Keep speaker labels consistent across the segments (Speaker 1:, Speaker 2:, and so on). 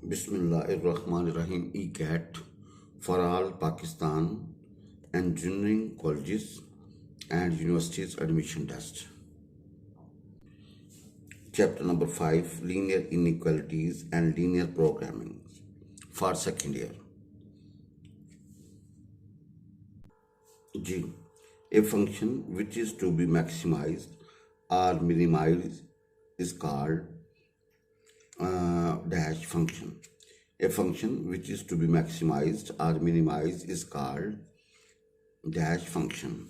Speaker 1: Bismillahirrahmanirrahim. ECAT for all Pakistan engineering colleges and universities admission test. Chapter number 5, linear inequalities and linear programming for second year. G. A function which is to be maximized or minimized is called dash function. A function which is to be maximized or minimized is called dash function.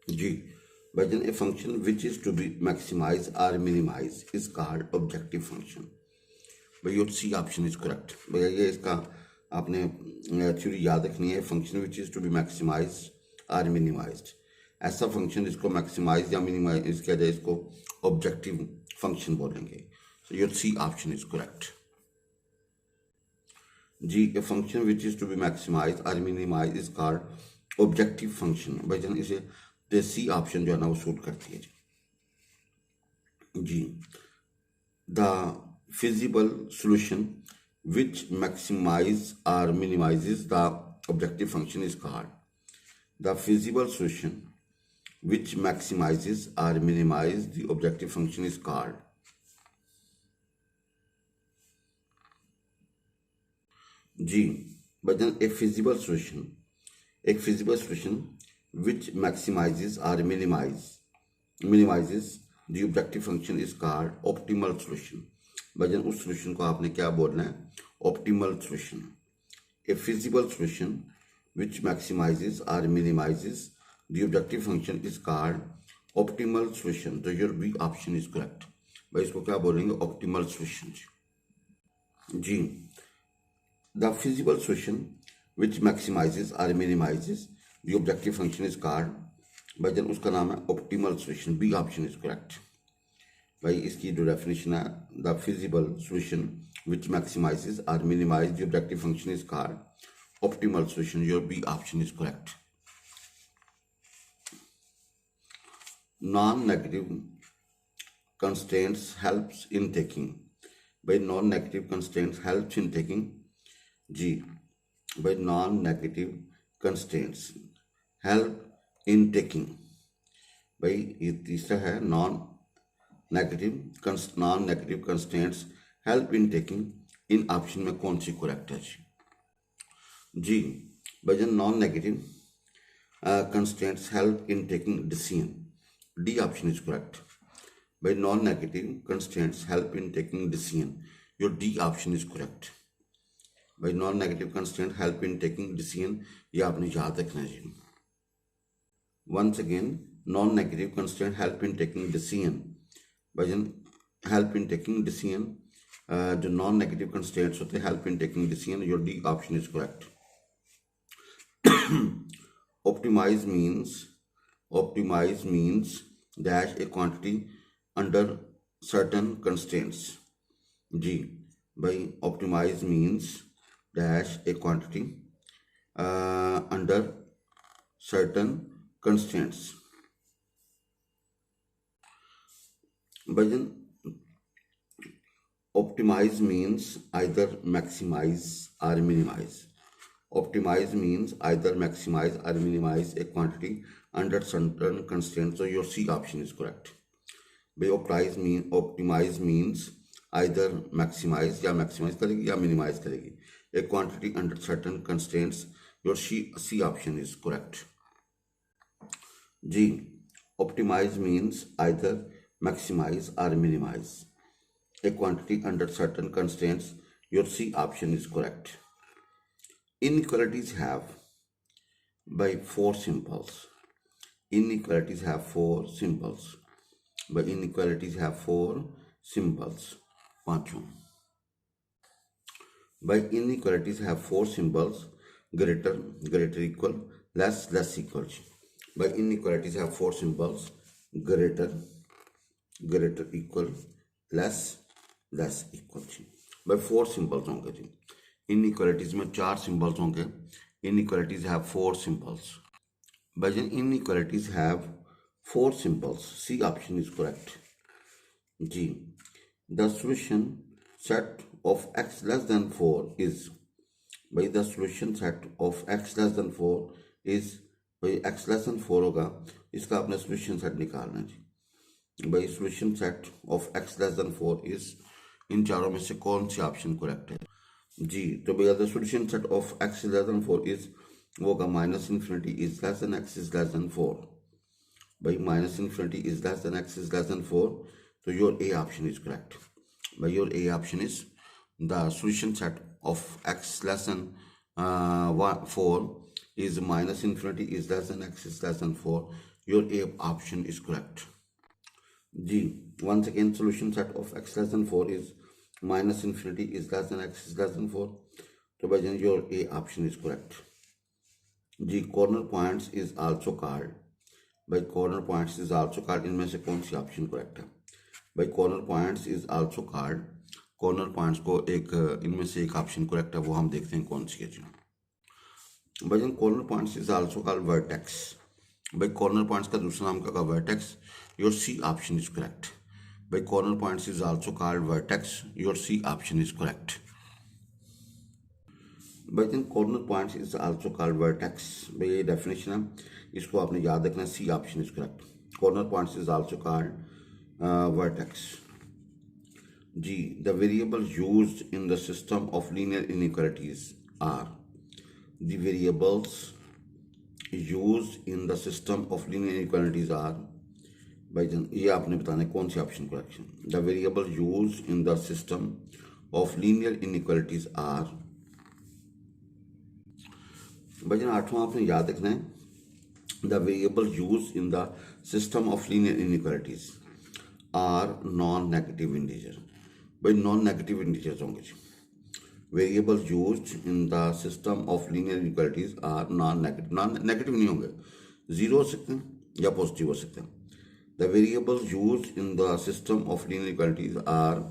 Speaker 1: G. But a function which is to be maximized or minimized is called objective function. भैया सी option is correct. भैया ये इसका आपने theory याद रखनी है. Function which is to be maximized और minimized, ऐसा फंक्शन इसको मैक्सिमाइज या मिनिमाइज किया जाए इसको ऑब्जेक्टिव फंक्शन बोलेंगे. So your C option is correct. जी. A function which is to be maximize और minimize is called objective function. भाई जान इसे सी ऑप्शन जो है ना वो सूट करती है. जी. The feasible solution which maximizes or minimizes the objective function is called. The feasible solution which maximizes or minimizes the objective function is called. G. But then a feasible solution which maximizes or minimizes the objective function is called optimal solution. भजन उस solution को आपने क्या बोलना है? Optimal solution. A feasible solution which maximizes और minimizes the objective function is called optimal solution. तो your B option is correct. भाई इसको क्या बोलेंगे? Optimal solution. जी. The feasible solution which maximizes और minimizes the objective function is called. भजन उसका नाम है optimal solution. B option is correct. भाई इसकी जो डेफिनेशन है, the feasible solution which maximizes और minimize the objective function is called optimal solution. Your B option is correct. Non negative constraints helps in taking. भाई non negative constraints helps in taking. जी. भाई non negative constraints help in taking. भाई ये तीसरा है. Non negative constraints help in taking. इन option में कौन सी करेक्ट है? जी. भजन non negative constraints help in taking decision. D option is correct. भाई non negative constraints help in taking decision. Your D option is correct. भाई non negative constraint help in taking decision, ये आपने याद रखना है. Once again, non negative constraint help in taking decision. भजन help in taking decision, जो non negative constraints होते हैं help in taking decision. Your D option is correct. Optimize means dash a quantity under certain constraints. जी. भाई optimize means dash a quantity under certain constraints. Bhajan optimize means either maximize or minimize. Optimize means either maximize or minimize a quantity under certain constraints. So your C option is correct. Optimize means either maximize या maximize करेगी या minimize करेगी a quantity under certain constraints. Your C option is correct. G. Optimize means either maximize or minimize a quantity under certain constraints. Your C option is correct. Inequalities have by 4 symbols. Inequalities have 4 symbols. By inequalities have 4 symbols. पांचों. By inequalities have 4 symbols: greater, greater equal, less, less equal. By inequalities have 4 symbols: greater, greater equal, less, less equal. भाई 4 symbols होंगे जी. Inequalities में 4 symbols होंगे. Inequalities have 4 symbols. भाई inequalities have 4 symbols. C option is correct. जी. The solution set of x less than 4 is, भाई the solution set of x less than 4 is, भाई x less than 4 होगा, इसका आपने solution set निकालना है जी। भाई solution set of x less than 4 is, इन चारों में से कौन सी ऑप्शन करेक्ट है जी। तो भैया the solution set of x less than 4 is, वो होगा minus infinity is less than x is less than 4। भाई minus infinity is less than x is less than 4, तो your A option is correct. भाई your A option is the solution set of x less than 4 is minus infinity is less than x is less than 4. Your A option is correct. G. Once again, solution set of x less than 4 is minus infinity is less than x is less than 4. So by then your A option is correct. G. Corner points is also called. By corner points is also called, इनमें से कौन सी option correct है? By corner points is also called. Corner points को एक, इनमें से एक ऑप्शन करेक्ट है, वो हम देखते हैं कौन सी है जी। भाई corner points is also called vertex. भाई कॉर्नर पॉइंट्स का दूसरा नाम क्या होगा? Vertex. Your C option is correct. भाई corner points is also called vertex, your C option is correct. भाई corner points is also called vertex, भाई ये डेफिनेशन है, इसको आपने याद रखना, C option is correct. Corner points is also called vertex. G. The variables used in the system of linear inequalities are, the variables used in the system of linear inequalities are, भाई जन ये आपने बताना है कौन सी option correction. The variables used in the system of linear inequalities are, भाई जन आठवां आपने याद रखना है, the variables used in the system of linear inequalities are non-negative integer। भाई नॉन नेगेटिव इंटीजर्स होंगे जी। Variables used in the system of linear inequalities are non negative, non negative नहीं होंगे, जीरो हो सकते हैं या पॉजिटिव हो सकते हैं। The variables used in the system of linear inequalities are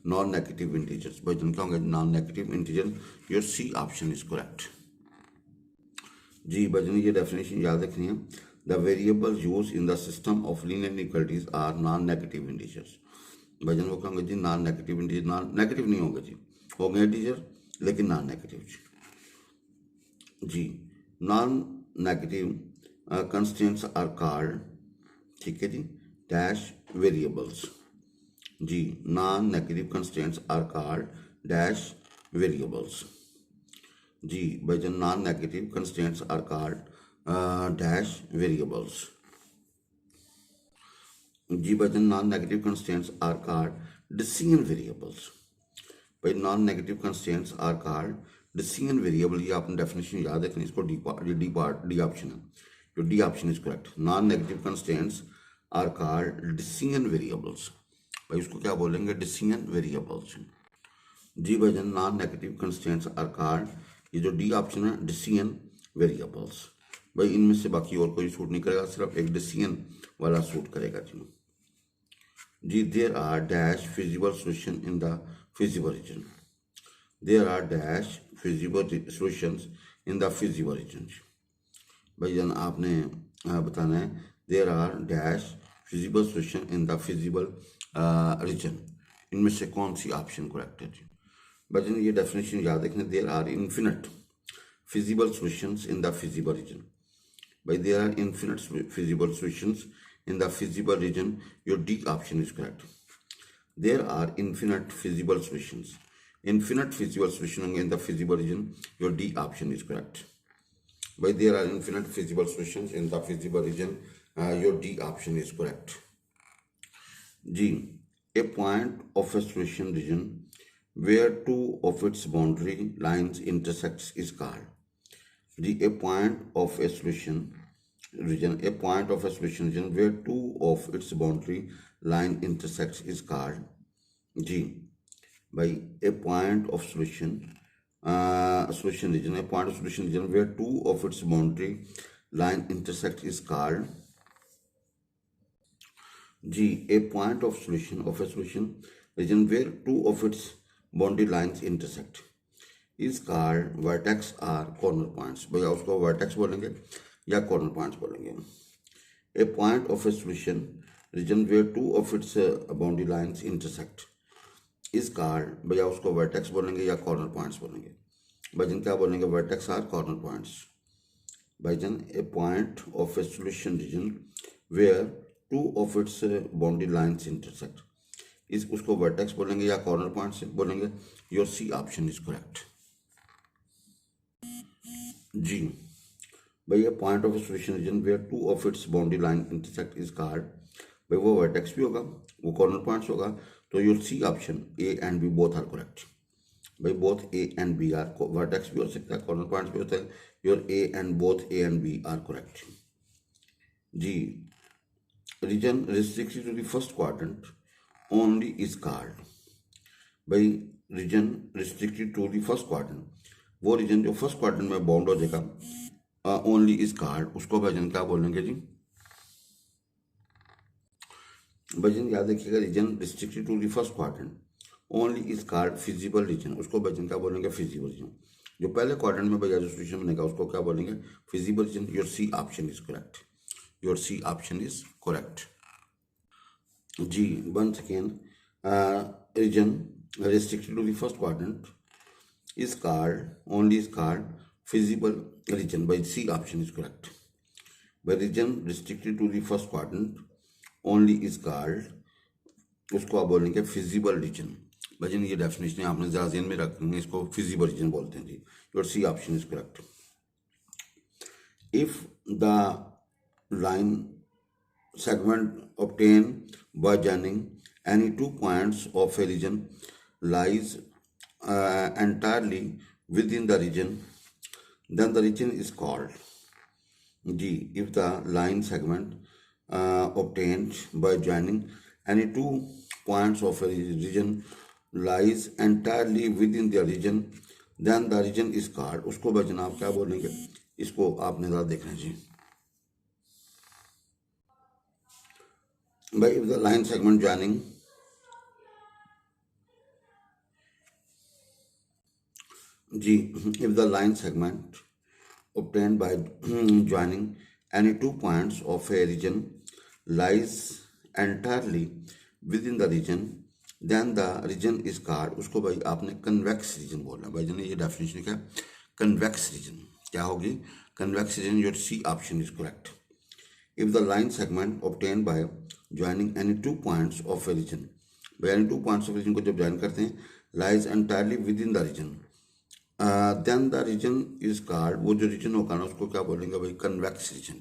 Speaker 1: non negative integers. भाई जिनका होंगे non negative integer, your C option is correct जी। भाई ये डेफिनेशन याद रखनी है, the variables used in the system of linear inequalities are non negative integers. भजन वो कहोगे जी non negative integer, non negative नहीं होगा जी, होंगे इंटीजर लेकिन नॉन नेगेटिव जी। Non negative constants are called, ठीक है जी, डैश वेरिएबल्स जी। Non negative constants are called dash variables जी। भजन non negative constants are called dash variables जी। भजन non negative constants are called decision variables. भाई non negative constants are called decision variable, ये आपने डेफिनेशन याद रखनी, इसको डी ऑप्शन है, जो D option is correct. Non negative constants are called decision variables. भाई उसको क्या बोलेंगे? डिसीजन वेरिएबल्स जी। भजन non negative constants are called, ये जो डी ऑप्शन है, डिसीजन वेरिएबल्स। भाई इनमें से बाकी और कोई सूट नहीं करेगा, सिर्फ एक डिसीजन वाला सूट करेगा जी। There are dash feasible solution in the feasible region. There are dash feasible solutions in the feasible region. भाई जन आपने बताना है, there are dash feasible solution in the feasible region, इनमें से कौन सी ऑप्शन करेक्ट है जी। भाई जन ये डेफिनेशन याद रखना, there are infinite feasible solutions in the feasible region. By there are infinite feasible solutions in the feasible region, your D option is correct. There are infinite feasible solutions. Infinite feasible solutions in the feasible region, your D option is correct. By there are infinite feasible solutions in the feasible region, your D option is correct. G. A point of a solution region where two of its boundary lines intersects is called. G. A point of a solution region, a point of a solution region where two of its boundary line intersects is called G. By a point of solution region, a point of solution region where two of its boundary line intersect is called G. A point of a solution region where two of its boundary lines intersect is called vertex or corner points। भैया उसको vertex बोलेंगे या corner points बोलेंगे। A point of a solution region where two of its boundary lines intersect is called, भैया उसको vertex बोलेंगे या corner points बोलेंगे? भाईजन क्या बोलेंगे? Vertex or corner points. भाईजन a point of a solution region where two of its boundary lines intersect, इस उसको वर्टेक्स बोलेंगे या कॉर्नर पॉइंट्स बोलेंगे? Your C option is correct. जी भैया point of a solution region where two of its boundary line intersect is called, भाई वो vertex भी होगा, वो कॉर्नर पॉइंट्स होगा, तो your C option A and B both are correct. भाई both A and B are, vertex भी हो सकता है, कॉर्नर पॉइंट्स भी होता है, your A and both A and B are correct. जी region restricted to the first quadrant only is called, भाई region restricted to the first quadrant, वो रीजन जो फर्स्ट क्वाड्रेंट में बाउंड हो जाएगा ओनली इज कार्ड, उसको भाईजन क्या बोलेंगे जी? भाईजन याद रखिएगा, region restricted to the first quadrant only is called feasible region, उसको भाईजन क्या बोलेंगे? Feasible region. जो पहले क्वाड्रेंट में भैया जो सॉल्यूशन बनेगा उसको क्या बोलेंगे? Feasible region. Your C option is correct, your C option is correct. जी once again, region restricted to the first quadrant is called only is called feasible region, by C option is correct। by region restricted to the first quadrant only is called, उसको आप बोलेंगे feasible reason. Bhaijaan ये definition आपने ज़्यादा ध्यान में रखेंगे, इसको फिजिबल रीजन बोलते हैं जी। Your C option is correct. If the line segment obtained by joining any 2 points of a region lies entirely within the region, then the region is called G. If the line segment obtained by joining any 2 points of a region lies entirely within the region, then the region is called, उसको भाई जनाब क्या बोलेंगे? इसको आपने ज़रा देखना है जी। By if the line segment joining if the line segment obtained by joining any 2 points of a region lies entirely within the region, then the region is called, उसको भाई आपने convex region बोलना है। भाई जाने ये डेफिनेशन क्या? convex region क्या होगी? convex region। your C option is correct। if the line segment obtained by joining any 2 points of a region, by any 2 points of region को जब ज्वाइन करते हैं lies entirely within the region, then the region is called, वो जो region होगा ना उसको क्या बोलेंगे भाई? convex region।